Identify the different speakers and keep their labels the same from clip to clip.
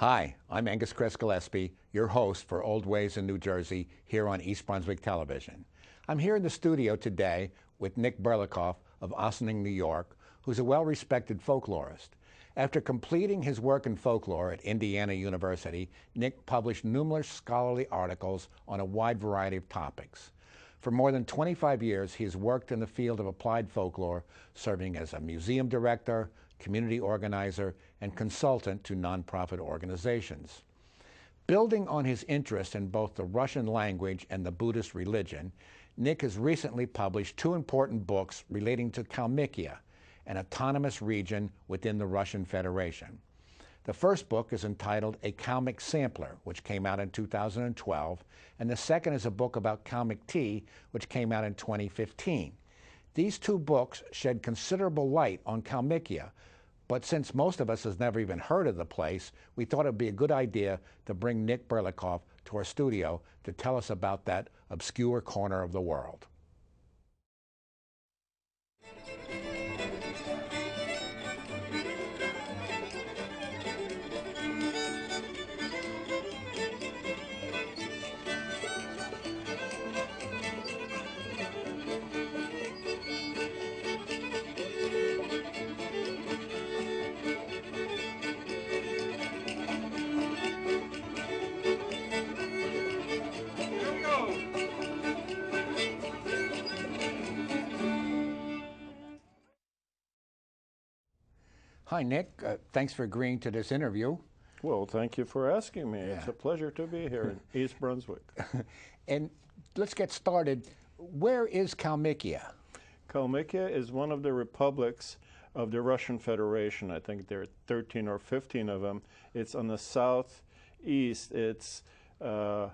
Speaker 1: Hi, I'm Angus Cress Gillespie, your host for Old Ways in New Jersey here on East Brunswick Television. I'm here in the studio today with Nick Burlakoff of Ossining, New York, who's a well-respected folklorist. After completing his work in folklore at Indiana University, Nick published numerous scholarly articles on a wide variety of topics. For more than 25 years, he has worked in the field of applied folklore, serving as a museum director, community organizer, and consultant to nonprofit organizations. Building on his interest in both the Russian language and the Buddhist religion, Nick has recently published two important books relating to Kalmykia, an autonomous region within the Russian Federation. The first book is entitled A Kalmyk Sampler, which came out in 2012, and the second is a book about Kalmyk tea, which came out in 2015. These two books shed considerable light on Kalmykia, but since most of us has never even heard of the place, we thought it would be a good idea to bring Nick Burlakoff to our studio to tell us about that obscure corner of the world. Hi, Nick. Thanks for agreeing to this interview.
Speaker 2: Well, thank you for asking me. Yeah. It's a pleasure to be here in East Brunswick.
Speaker 1: And let's get started. Where is Kalmykia?
Speaker 2: Kalmykia is one of the republics of the Russian Federation. I think there are 13 or 15 of them. It's on the southeast. It's kind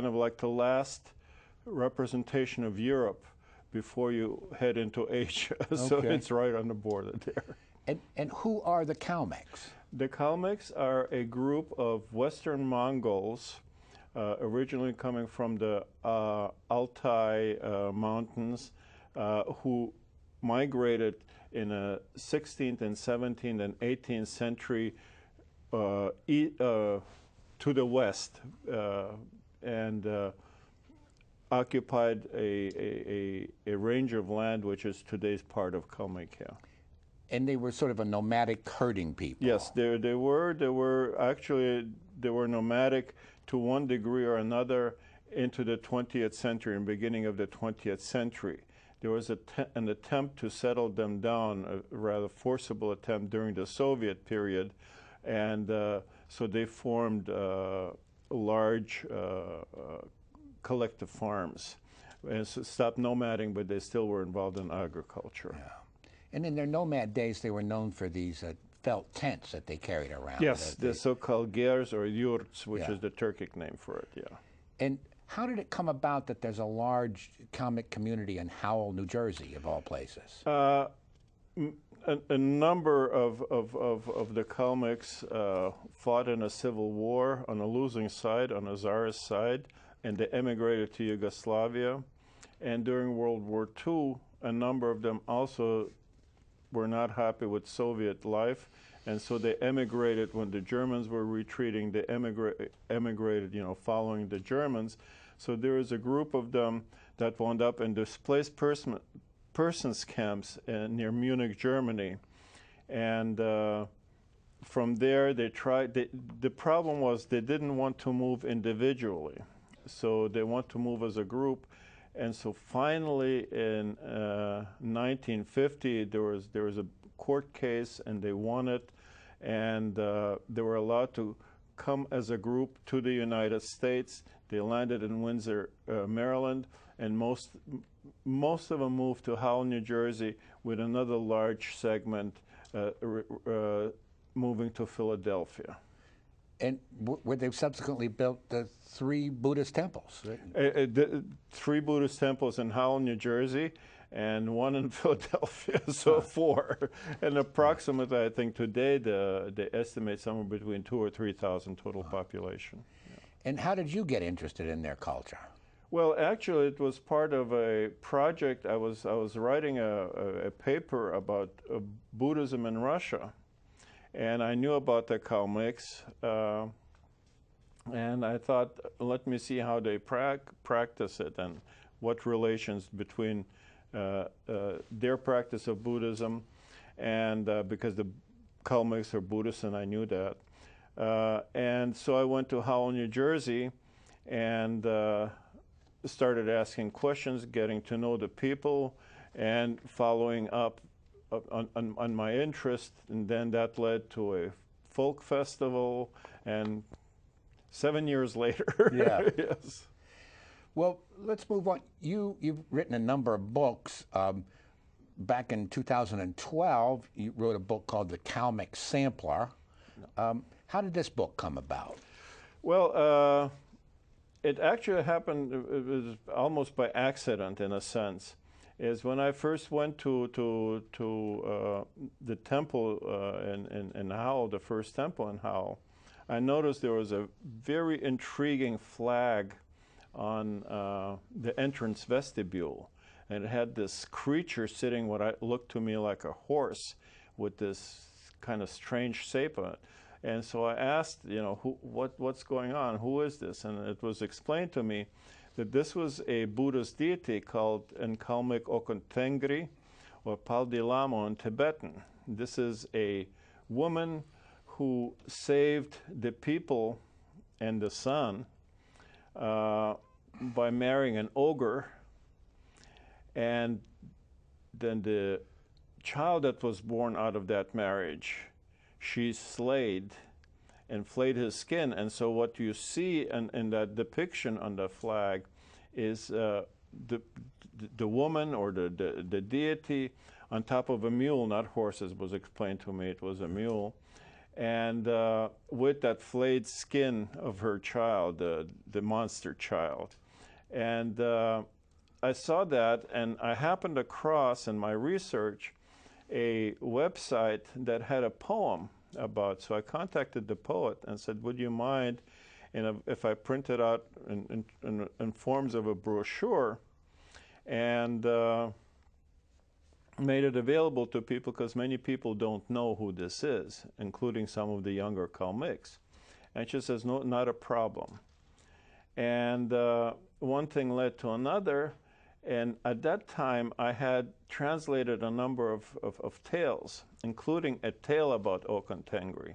Speaker 2: of like the last representation of Europe before you head into Asia. Okay. So it's right on the border there.
Speaker 1: And who are the Kalmyks?
Speaker 2: The Kalmyks are a group of Western Mongols, originally coming from the Altai Mountains, who migrated in the 16th and 17th and 18th century to the west and occupied a range of land which is today's part of Kalmykia.
Speaker 1: And they were sort of a nomadic herding people.
Speaker 2: Yes, they were actually nomadic to one degree or another into the 20th century and beginning of the 20th century. There was an attempt to settle them down, a rather forcible attempt during the Soviet period, and so they formed large collective farms and so stopped nomading, but they still were involved in agriculture.
Speaker 1: Yeah. And in their nomad days, they were known for these felt tents that they carried around.
Speaker 2: Yes, the so-called gers or yurts, which is the Turkic name for it, yeah.
Speaker 1: And how did it come about that there's a large Kalmyk community in Howell, New Jersey, of all places?
Speaker 2: A number of the Kalmyks fought in a civil war on a losing side, on a Tsarist side, and they emigrated to Yugoslavia. And during World War II, a number of them also were not happy with Soviet life, and so they emigrated when the Germans were retreating. They emigrated, following the Germans. So there is a group of them that wound up in displaced persons camps near Munich, Germany, and from there they tried. The problem was they didn't want to move individually, so they want to move as a group. And so finally, in 1950, there was a court case, and they won it, and they were allowed to come as a group to the United States. They landed in Windsor, Maryland, and most of them moved to Howell, New Jersey, with another large segment moving to Philadelphia.
Speaker 1: And where they've subsequently built the 3 Buddhist temples.
Speaker 2: The 3 Buddhist temples in Howell, New Jersey, and 1 in Philadelphia, so 4. And approximately, I think today, they estimate somewhere between 2,000 or 3,000 total population. Yeah.
Speaker 1: And how did you get interested in their culture?
Speaker 2: Well, actually, it was part of a project. I was writing a paper about Buddhism in Russia. And I knew about the Kalmyks, and I thought, let me see how they practice it and what relations between their practice of Buddhism and because the Kalmyks are Buddhists, and I knew that. And so I went to Howell, New Jersey, and started asking questions, getting to know the people, and following up on my interest. And then that led to a folk festival, and 7 years later.
Speaker 1: Yeah.
Speaker 2: Yes.
Speaker 1: Well, let's move on. You've written a number of books. Back in 2012, you wrote a book called The Kalmyk Sampler. How did this book come about?
Speaker 2: Well, it actually happened, it was almost by accident in a sense, is when I first went to the temple in Howell, the first temple in Howell, I noticed there was a very intriguing flag on the entrance vestibule. And it had this creature sitting what looked to me like a horse with this kind of strange shape on it. And so I asked, what's going on? Who is this? And it was explained to me that this was a Buddhist deity called in Kalmyk Okontengri, or Paldilamo in Tibetan. This is a woman who saved the people and the sun by marrying an ogre. And then the child that was born out of that marriage, she slayed and flayed his skin. And so what you see in that depiction on the flag is the woman or the deity on top of a mule, not horses, was explained to me, it was a mule. And with that flayed skin of her child, the monster child. And I saw that, and I happened across in my research a website that had a poem about. So I contacted the poet and said, would you mind if I print it out in forms of a brochure and made it available to people, because many people don't know who this is, including some of the younger Kalmyks. And she says, no, not a problem. And one thing led to another. And at that time, I had translated a number of tales, including a tale about Okontengri.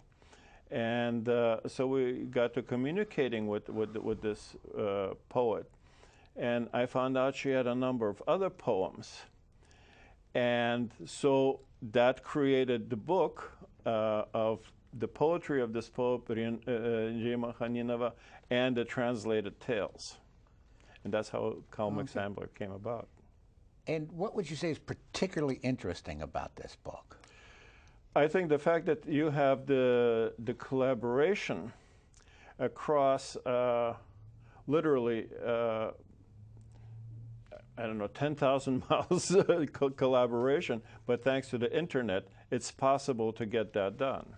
Speaker 2: And so we got to communicating with this poet. And I found out she had a number of other poems. And so that created the book of the poetry of this poet, Jema Khaninova, and the translated tales. And that's how Kalmyk Sampler came about.
Speaker 1: And what would you say is particularly interesting about this book?
Speaker 2: I think the fact that you have the collaboration across literally, 10,000 miles collaboration, but thanks to the internet, it's possible to get that done.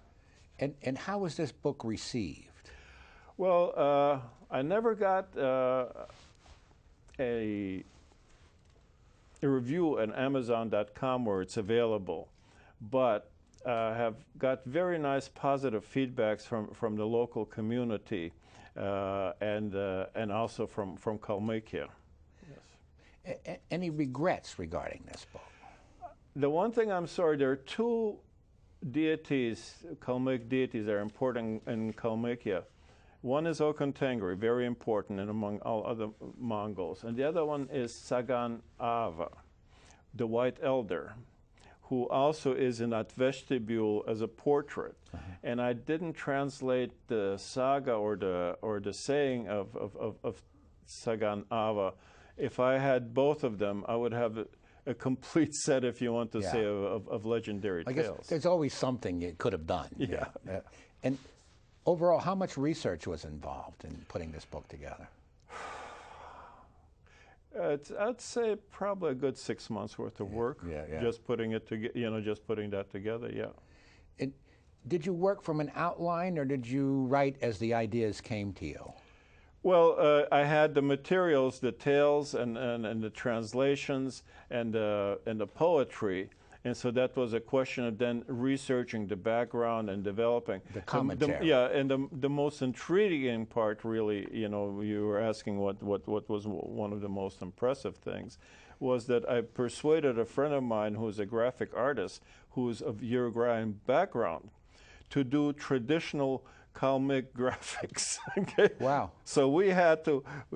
Speaker 1: And how was this book received?
Speaker 2: Well, I never got a review at Amazon.com where it's available, but have got very nice positive feedbacks from the local community and also from Kalmykia. Yes.
Speaker 1: Any regrets regarding this book?
Speaker 2: The one thing I'm sorry, there are two deities, Kalmyk deities, that are important in Kalmykia. One is Okontengri, very important and among all other Mongols. And the other one is Sagan Ava, the White Elder, who also is in that vestibule as a portrait. And I didn't translate the saga or the saying of Sagan Ava. If I had both of them, I would have a complete set, if you want to say, of legendary tales.
Speaker 1: I guess there's always something you could have done.
Speaker 2: Yeah.
Speaker 1: And overall, how much research was involved in putting this book together?
Speaker 2: I'd say probably a good 6 months worth of work. Just putting it together, just putting that together. Yeah.
Speaker 1: And did you work from an outline, or did you write as the ideas came to you?
Speaker 2: Well, I had the materials, the tales, and the translations, and the poetry, And so that was a question of then researching the background and developing.
Speaker 1: The commentary.
Speaker 2: Yeah, and the most intriguing part, really, you know, you were asking what was one of the most impressive things, was that I persuaded a friend of mine who's a graphic artist, who's of Uruguayan background, to do traditional Kalmyk graphics. Okay?
Speaker 1: Wow.
Speaker 2: So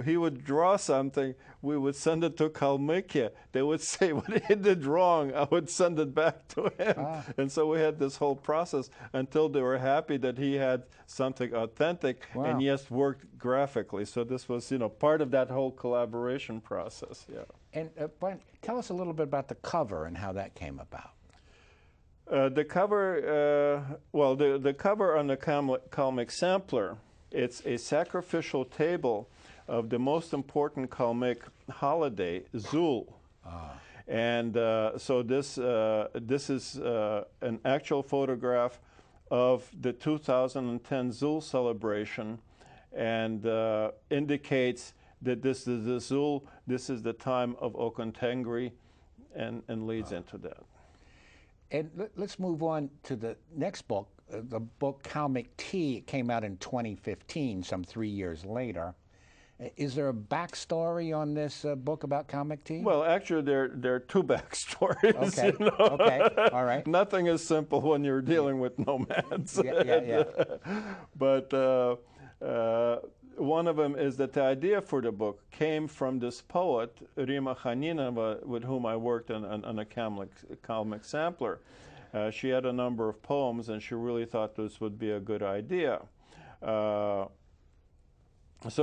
Speaker 2: he would draw something, we would send it to Kalmykia. They would say what he did wrong, I would send it back to him. And so we had this whole process until they were happy that he had something authentic and yes, worked graphically. So this was, you know, part of that whole collaboration process, yeah.
Speaker 1: And Brian, tell us a little bit about the cover and how that came about.
Speaker 2: The cover, the cover on the Kalmyk sampler, it's a sacrificial table of the most important Kalmyk holiday, Zul. And so this is an actual photograph of the 2010 Zul celebration, and indicates that this is the Zul, this is the time of Okentengri, and leads into that.
Speaker 1: And let's move on to the next book, the book Kalmyk Tea. It came out in 2015, some 3 years later. Is there a backstory on this book about Kalmyk Tea?
Speaker 2: Well, actually, there are two backstories.
Speaker 1: Okay.
Speaker 2: You know?
Speaker 1: Okay. All right.
Speaker 2: Nothing is simple when you're dealing with nomads.
Speaker 1: Yeah.
Speaker 2: But one of them is that the idea for the book came from this poet, Rima Khaninova, with whom I worked on a Kalmyk sampler. She had a number of poems, and she really thought this would be a good idea. So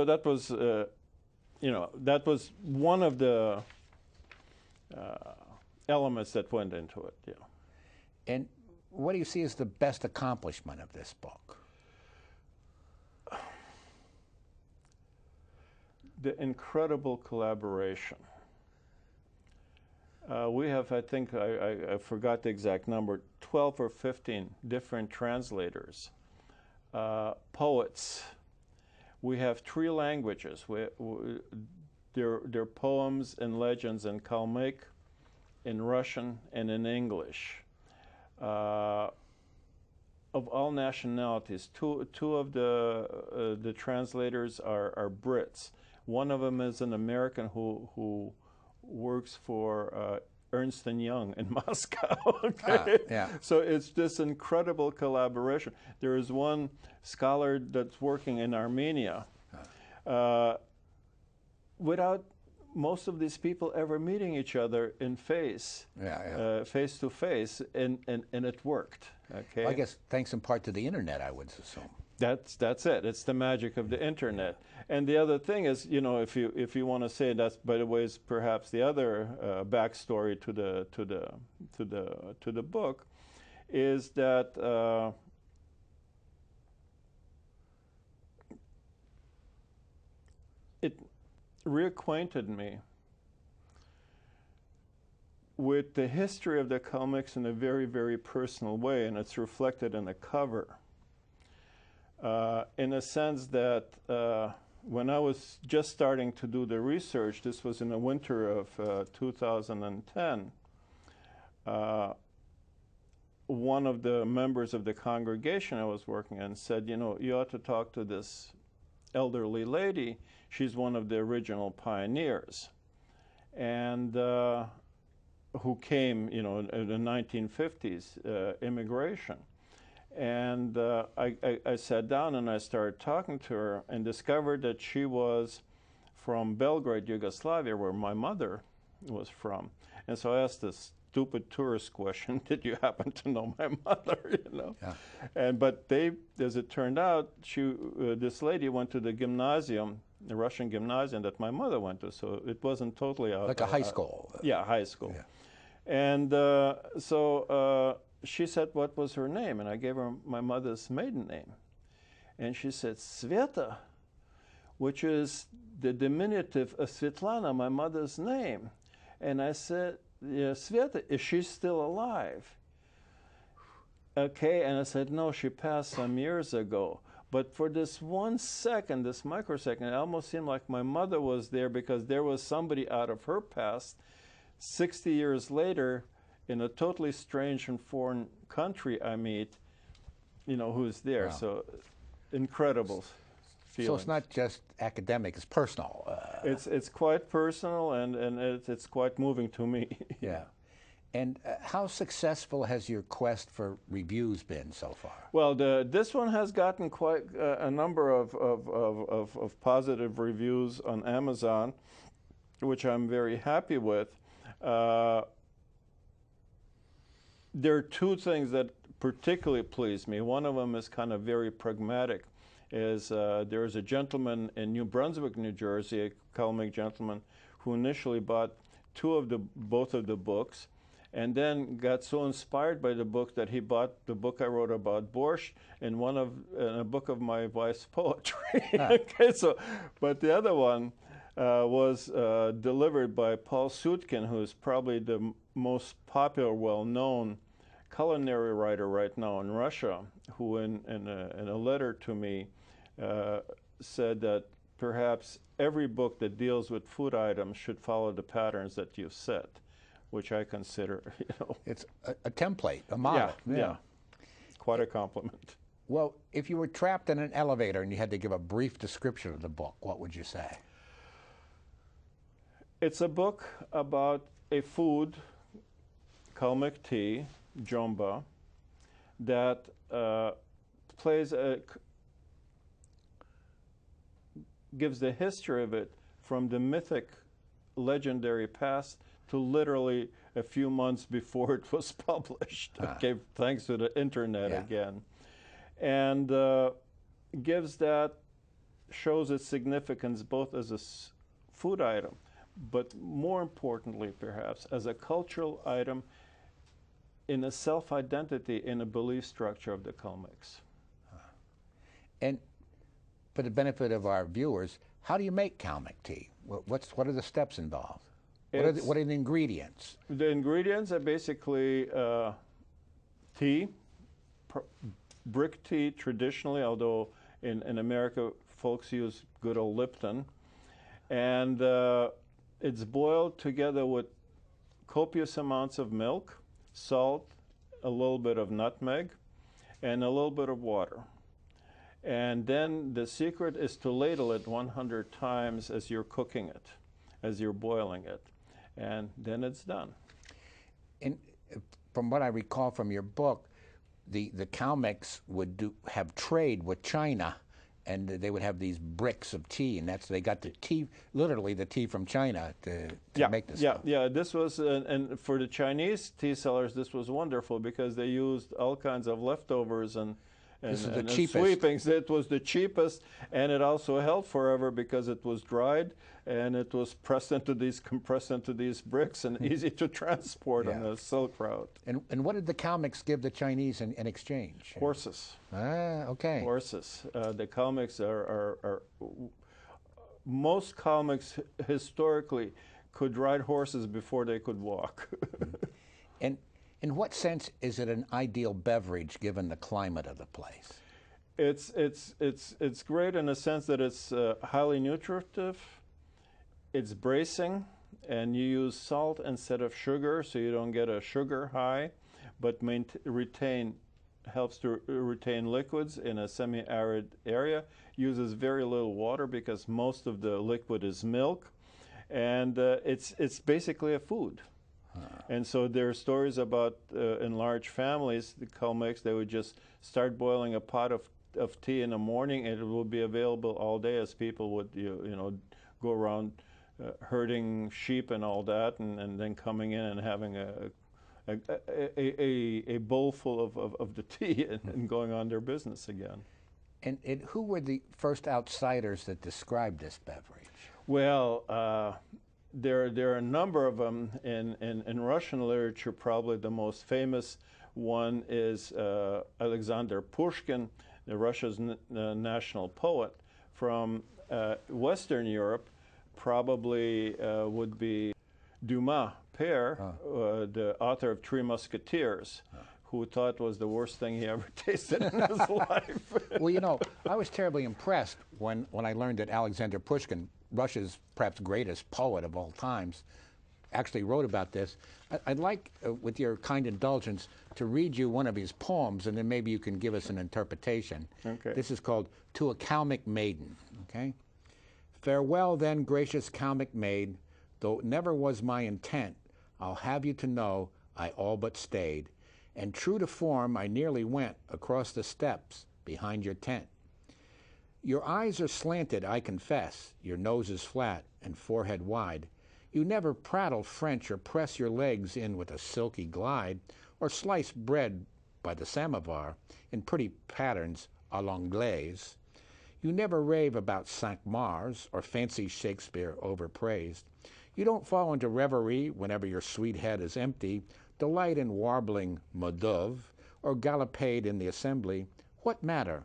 Speaker 2: that was, that was one of the elements that went into it, yeah.
Speaker 1: And what do you see as the best accomplishment of this book?
Speaker 2: The incredible collaboration. We have, I think, I forgot the exact number, 12 or 15 different translators, poets. We have 3 languages. There are poems and legends in Kalmyk, in Russian, and in English. Of all nationalities, two of the translators are Brits. One of them is an American who works for Ernst & Young in Moscow. Okay?
Speaker 1: Yeah.
Speaker 2: So it's this incredible collaboration. There is one scholar that's working in Armenia without most of these people ever meeting each other in face to face, and it worked. Okay.
Speaker 1: Well, I guess thanks in part to the internet, I would assume.
Speaker 2: That's it. It's the magic of the internet. And the other thing is, you know, if you want to say that's, by the way, is perhaps the other backstory to the book, is that it reacquainted me with the history of the Kalmyks in a very, very personal way, and it's reflected in the cover. In a sense that when I was just starting to do the research, this was in the winter of 2010, one of the members of the congregation I was working in said, you know, you ought to talk to this elderly lady. She's one of the original pioneers, and who came, you know, in the 1950s immigration. And I sat down and I started talking to her and discovered that she was from Belgrade, Yugoslavia, where my mother was from. And so I asked this stupid tourist question, did you happen to know my mother, you know? Yeah. But as it turned out, this lady went to the gymnasium, the Russian gymnasium that my mother went to, so it wasn't totally
Speaker 1: like a high school.
Speaker 2: Yeah, high school. Yeah. And she said, what was her name? And I gave her my mother's maiden name. And she said, Sveta, which is the diminutive of Svetlana, my mother's name. And I said, yeah, Sveta, is she still alive? Okay, and I said, no, she passed some years ago. But for this 1 second, this microsecond, it almost seemed like my mother was there, because there was somebody out of her past, 60 years later, in a totally strange and foreign country I meet, who's there.
Speaker 1: Wow.
Speaker 2: So incredible feeling.
Speaker 1: So it's not just academic, it's personal.
Speaker 2: It's quite personal, and it's quite moving to me.
Speaker 1: Yeah. And how successful has your quest for reviews been so far?
Speaker 2: Well, this one has gotten quite a number of positive reviews on Amazon, which I'm very happy with. There are two things that particularly please me. One of them is kind of very pragmatic. There's a gentleman in New Brunswick, New Jersey, a Kalmyk gentleman, who initially bought both of the books, and then got so inspired by the book that he bought the book I wrote about borscht and a book of my wife's poetry. Okay, but the other one was delivered by Paul Sutkin, who is probably the most popular, well-known culinary writer right now in Russia, who in a letter to me said that perhaps every book that deals with food items should follow the patterns that you've set, which I consider,
Speaker 1: It's a template, a model.
Speaker 2: Yeah. Quite a compliment.
Speaker 1: Well, if you were trapped in an elevator and you had to give a brief description of the book, what would you say?
Speaker 2: It's a book about a food, Kalmyk tea, jomba, that gives the history of it from the mythic, legendary past to literally a few months before it was published. Okay, thanks to the internet again, and shows its significance both as a food item, but more importantly, perhaps, as a cultural item in a self-identity, in a belief structure of the Kalmyks.
Speaker 1: And for the benefit of our viewers, how do you make Kalmyk tea? What are the steps involved? What are the ingredients?
Speaker 2: The ingredients are basically tea, brick tea traditionally, although in America folks use good old Lipton. And it's boiled together with copious amounts of milk, salt, a little bit of nutmeg, and a little bit of water. And then the secret is to ladle it 100 times as you're cooking it, as you're boiling it. And then it's done.
Speaker 1: And from what I recall from your book, the Kalmyks would have trade with China, and they would have these bricks of tea, and they got the tea, literally the tea from China to make this stuff.
Speaker 2: Yeah, this was, and for the Chinese tea sellers, this was wonderful because they used all kinds of leftovers and sweepings. It was the cheapest, and it also held forever because it was dried and it was compressed into these bricks and easy to transport on a silk route.
Speaker 1: And what did the Kalmyks give the Chinese in exchange?
Speaker 2: Horses.
Speaker 1: Ah, okay.
Speaker 2: Horses. The Kalmyks are most Kalmyks historically could ride horses before they could walk.
Speaker 1: And in what sense is it an ideal beverage given the climate of the place?
Speaker 2: It's great in the sense that it's highly nutritive, it's bracing, and you use salt instead of sugar, so you don't get a sugar high, but helps to retain liquids in a semi-arid area. Uses very little water because most of the liquid is milk, and it's basically a food. And so there are stories about in large families, the Kalmyks, they would just start boiling a pot of tea in the morning, and it will be available all day as people would go around herding sheep and all that, and then coming in and having a bowl full of the tea and going on their business again.
Speaker 1: And who were the first outsiders that described this beverage?
Speaker 2: Well, there are a number of them in Russian literature. Probably the most famous one is Alexander Pushkin, Russia's national poet. From Western Europe, probably would be Dumas, Père, the author of Three Musketeers, who thought was the worst thing he ever tasted in his life.
Speaker 1: Well, I was terribly impressed when I learned that Alexander Pushkin, Russia's perhaps greatest poet of all times, actually wrote about this. I'd like, with your kind indulgence, to read you one of his poems, and then maybe you can give us an interpretation.
Speaker 2: Okay.
Speaker 1: This is called To a Kalmyk Maiden, okay? Farewell then, gracious Kalmyk maid, though it never was my intent, I'll have you to know I all but stayed, and true to form I nearly went across the steps behind your tent. Your eyes are slanted, I confess, your nose is flat and forehead wide. You never prattle French or press your legs in with a silky glide, or slice bread by the samovar in pretty patterns a l'anglaise. You never rave about Cinq-Mars or fancy Shakespeare overpraised. You don't fall into reverie whenever your sweet head is empty, delight in warbling Modove or gallopade in the assembly. What matter?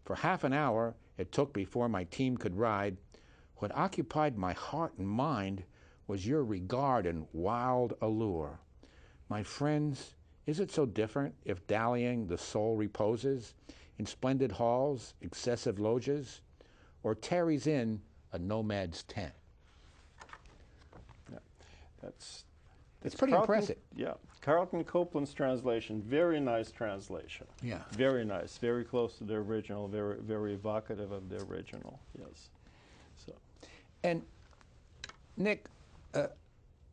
Speaker 1: For half an hour it took before my team could ride. What occupied my heart and mind was your regard and wild allure. My friends, is it so different if dallying the soul reposes in splendid halls, excessive loges, or tarries in a nomad's tent?
Speaker 2: Yeah, that's
Speaker 1: pretty impressive.
Speaker 2: Yeah, Carlton Copeland's translation, very nice translation.
Speaker 1: Yeah.
Speaker 2: Very nice, very close to the original, very, very evocative of the original, yes. So.
Speaker 1: And Nick,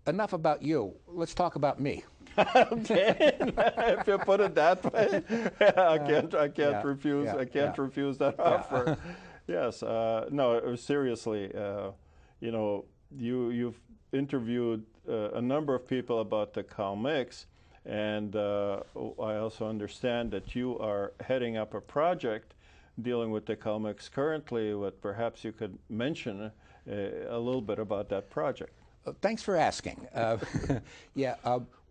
Speaker 1: enough about you. Let's talk about me.
Speaker 2: Okay, if you put it that way, I can't refuse that offer. Yes, no, seriously, you know, you've interviewed a number of people about the Kalmyks, and I also understand that you are heading up a project dealing with the Kalmyks currently. What perhaps you could mention a little bit about that project.
Speaker 1: Thanks for asking.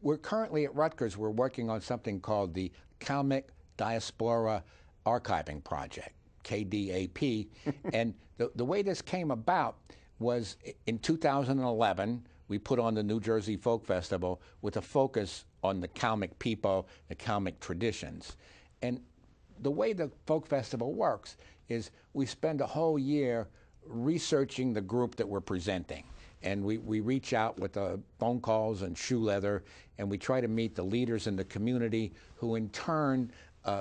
Speaker 1: We're currently at Rutgers, we're working on something called the Kalmyk Diaspora Archiving Project, KDAP. And the way this came about was in 2011, we put on the New Jersey Folk Festival with a focus on the Kalmyk people, the Kalmyk traditions. And the way the Folk Festival works is we spend a whole year researching the group that we're presenting. And we reach out with phone calls and shoe leather, and we try to meet the leaders in the community who in turn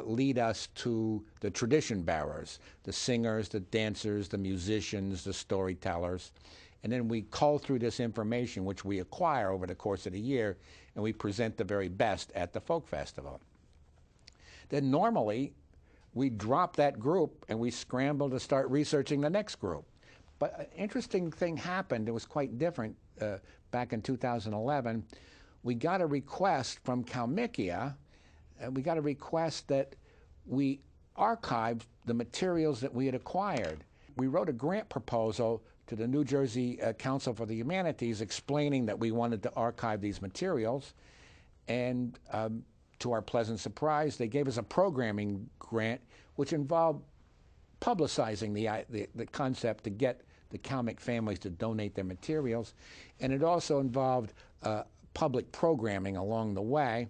Speaker 1: lead us to the tradition bearers, the singers, the dancers, the musicians, the storytellers. And then we cull through this information, which we acquire over the course of the year, and we present the very best at the Folk Festival. Then normally, we drop that group and we scramble to start researching the next group. But an interesting thing happened. It was quite different back in 2011. We got a request from Kalmykia, and we got a request that we archive the materials that we had acquired. We wrote a grant proposal to the New Jersey Council for the Humanities explaining that we wanted to archive these materials, and to our pleasant surprise, they gave us a programming grant which involved publicizing the concept to get the Kalmyk families to donate their materials, and it also involved public programming along the way.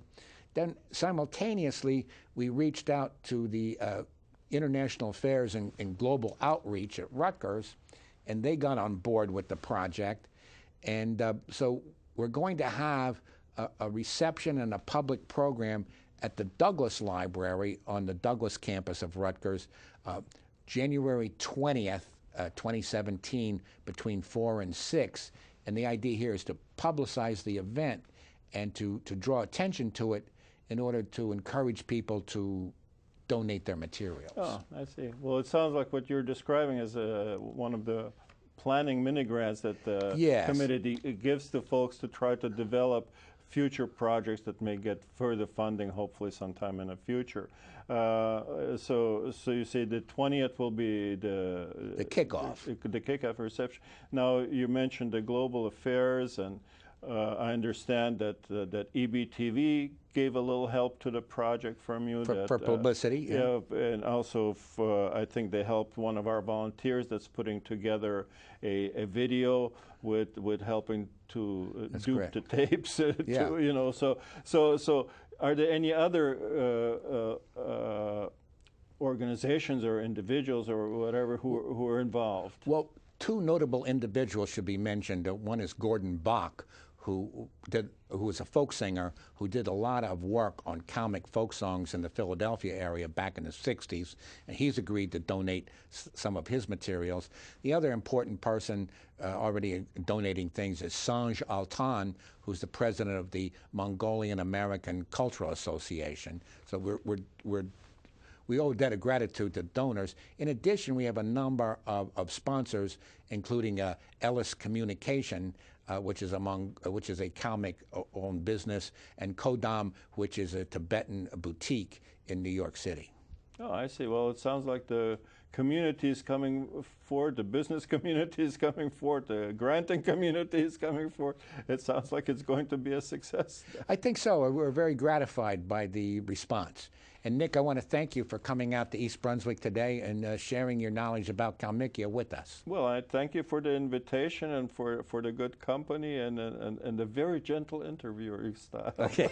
Speaker 1: Then simultaneously, we reached out to the International Affairs and Global Outreach at Rutgers, and they got on board with the project. And so we're going to have a reception and a public program at the Douglas Library on the Douglas campus of Rutgers, January 20th, 2017, between 4 and 6. And the idea here is to publicize the event and to draw attention to it in order to encourage people to donate their materials.
Speaker 2: Oh, I see. Well, it sounds like what you're describing is one of the planning mini grants that the committee gives to folks to try to develop future projects that may get further funding, hopefully sometime in the future. So you say the 20th will be the
Speaker 1: kickoff.
Speaker 2: The kickoff reception. Now you mentioned the global affairs, and I understand that that EBTV gave a little help to the project from you.
Speaker 1: For publicity.
Speaker 2: Yeah, and also I think they helped one of our volunteers that's putting together a video with helping to dupe the tapes. You know, so are there any other organizations or individuals or whatever who are involved?
Speaker 1: Well, two notable individuals should be mentioned. One is Gordon Bach, who was a folk singer who did a lot of work on Kalmyk folk songs in the Philadelphia area back in the 60s, and he's agreed to donate some of his materials. The other important person already donating things is Sanj Altan, who's the president of the Mongolian American Cultural Association. So we owe a debt of gratitude to donors. In addition, we have a number of sponsors, including Ellis Communication, which is a Kalmyk-owned business, and Kodam, which is a Tibetan boutique in New York City.
Speaker 2: Oh, I see. Well, it sounds like the community is coming forward, the business community is coming forward, the granting community is coming forward. It sounds like it's going to be a success.
Speaker 1: I think so. We're very gratified by the response. And Nick, I want to thank you for coming out to East Brunswick today and sharing your knowledge about Kalmykia with us.
Speaker 2: Well, I thank you for the invitation and for the good company and the very gentle interviewer style.
Speaker 1: Okay.